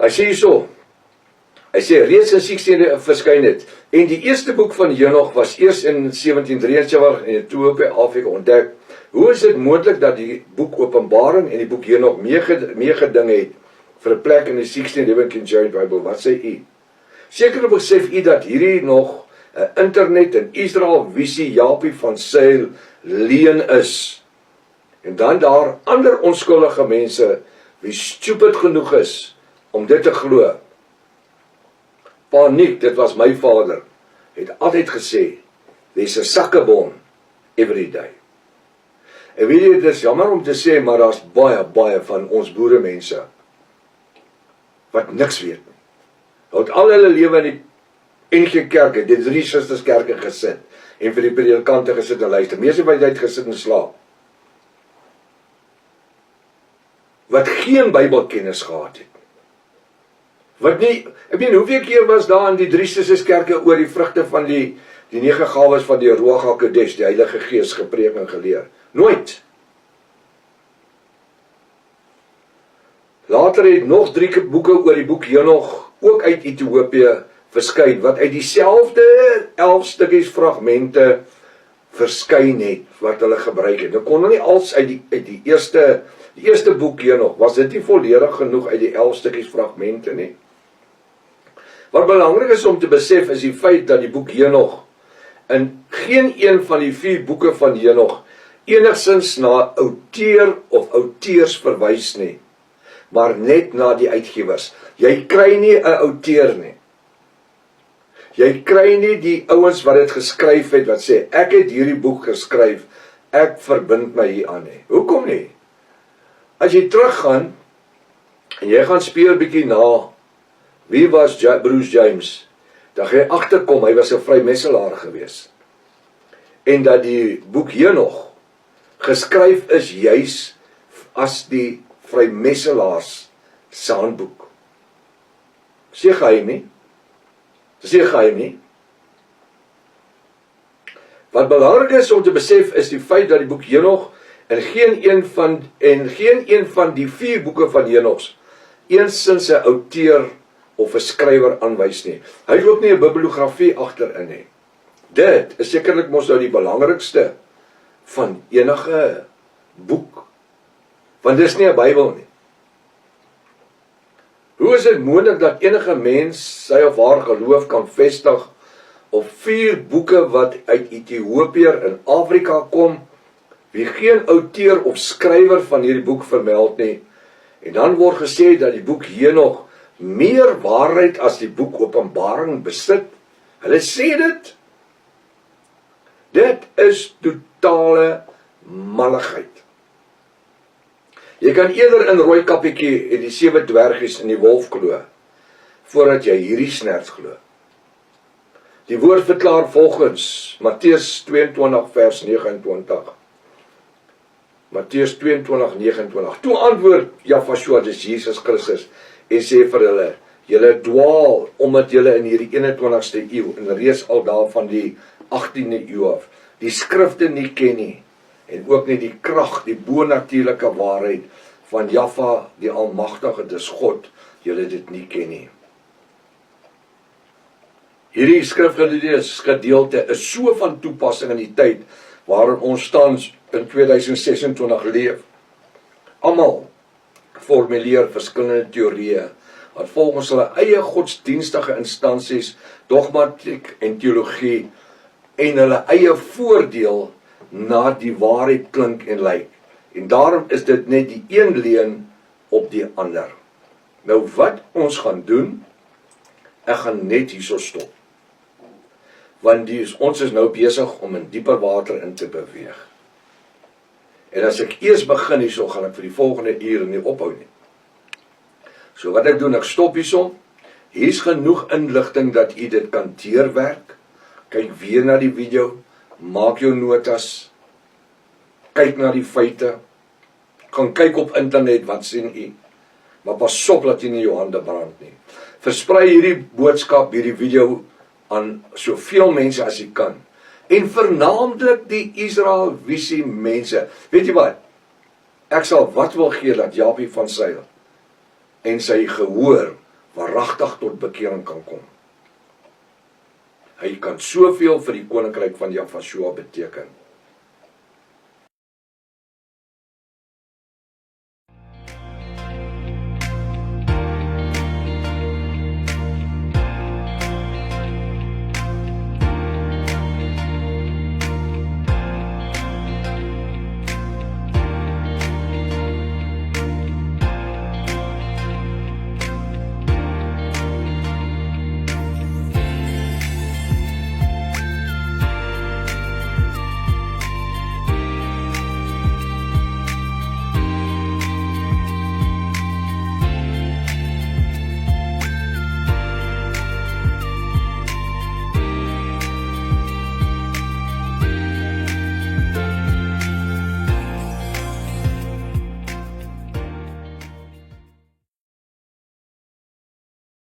Hy sê hierso, hy sê reeds in 16 verskyn het, en die eerste boek van Henog was eers in 1773 in Ethiopië, Afrika ontdek. Hoe is dit moontlik dat die boek Openbaring en die boek Henog meegeding het vir 'n plek in die 16 Living King James Bible? Wat sê u? Seker besef u dat hierdie nog 'n internet in Israel visie Japie van Sail leen is. En dan daar ander onskuldige mense wie stupid genoeg is om dit te glo. Paniek, dit was my vader, het altyd gesê, there's a suckerbone every day. En weet jy, dit is jammer om te sê, maar daar's baie van ons boeremense wat niks weet nie. Hulle het al hulle lewe in die NG Kerke, die 3 Susters Kerke gesit, en vir die predikante gesit en luister. Meeste van die tyd gesit en slaap. Wat geen Bybelkennis gehad het. Wat nie, ek meen, hoeveel keer was daar in die 3 Susters Kerke oor die vrugte van die 9 gawes van die Ruach HaKodesh, die Heilige Gees, gepreek en geleer? Nooit. Later het nog 3 boeke oor die boek Henog, ook uit Ethiopië, verskyn, wat uit dieselfde 11 stukkies fragmente verskyn het, wat hulle gebruik het. Nou kon hulle nie als uit die eerste boek Henog, was dit nie volledig genoeg uit die 11 stukkies fragmente nie. Wat belangrik is om te besef, is die feit dat die boek Henog, in geen een van die 4 boeke van Henog, enigstens na outeur of auteurs verwys nie, maar net na die uitgewers. Jy kry nie 'n outeur nie. Jy kry nie die ouens wat dit geskryf het, wat sê, ek het hierdie boek geskryf, ek verbind my hieraan nie. Hoekom nie? As jy teruggaan, en jy gaan speel bietjie na, wie was Bruce James, dan gaan jy agterkom, hy was 'n vrymesselaar gewees. En dat die boek Henog geskryf is juis as die vrymesselaars se handboek. Sê geheim nie? Sê geheim nie? Wat belangrik is om te besef is die feit dat die boek Henog en geen een van die 4 boeke van Henogs eensins 'n outeur of 'n skrywer aanwys nie. Hy het ook nie 'n bibliografie agterin nie. Dit is sekerlik mos nou die belangrikste van enige boek, want dis nie 'n Bybel nie. Hoe is dit moontlik dat enige mens sy of haar geloof kan vestig op 4 boeke wat uit Ethiopië in Afrika kom, wie geen outeur of skrywer van hierdie boek vermeld nie, en dan word gesê dat die boek Henog meer waarheid as die boek Openbaring besit? Hulle sê dit. Dit is totale malligheid. Jy kan eerder in Rooikappietjie en die 7 dwergies in die wolf glo, voordat jy hierdie snert glo. Die woord verklaar volgens Matteus 22 vers 29. Matteus 22, 29. Toe antwoord Jahweh, dis Jesus Christus, en sê vir hulle, julle dwaal, omdat julle in hierdie 21ste eeu, en reeds al daar van die 18de eeu af, die skrifte nie ken nie, en ook nie die krag, die bonatuurlike waarheid van Jahweh, die Almagtige, dis God, julle dit nie ken nie. Hierdie skrifgedeelte is so van toepassing in die tyd waarin ons tans in 2026 leef. Almal formuleer verskillende teorieë wat volgens hulle eie godsdienstige instansies, dogmatiek en teologie en hulle eie voordeel na die waarheid klink en lyk. En daarom is dit net die een leuen op die ander. Nou wat ons gaan doen, ek gaan net hierso stop. Want ons is nou besig om in dieper water in te beweeg. En as ek eers begin hierso, gaan ek vir die volgende ure nie ophou nie. So wat ek doen, ek stop hierso. Hier's genoeg inligting dat u dit kan deurwerk. Kyk weer na die video, maak jou notas, kyk na die feite, gaan kyk op internet, wat sien u? Maar pas op dat jy nie jou hande brand nie. Versprei hierdie boodskap, hierdie video aan soveel mense as jy kan. En vernaamlik die Israel visie mense. Weet jy wat? Ek sal wat wil gee dat Japie van Sail en sy gehoor waaragtig tot bekering kan kom. Hy kan soveel vir die koninkryk van Jahwe beteken.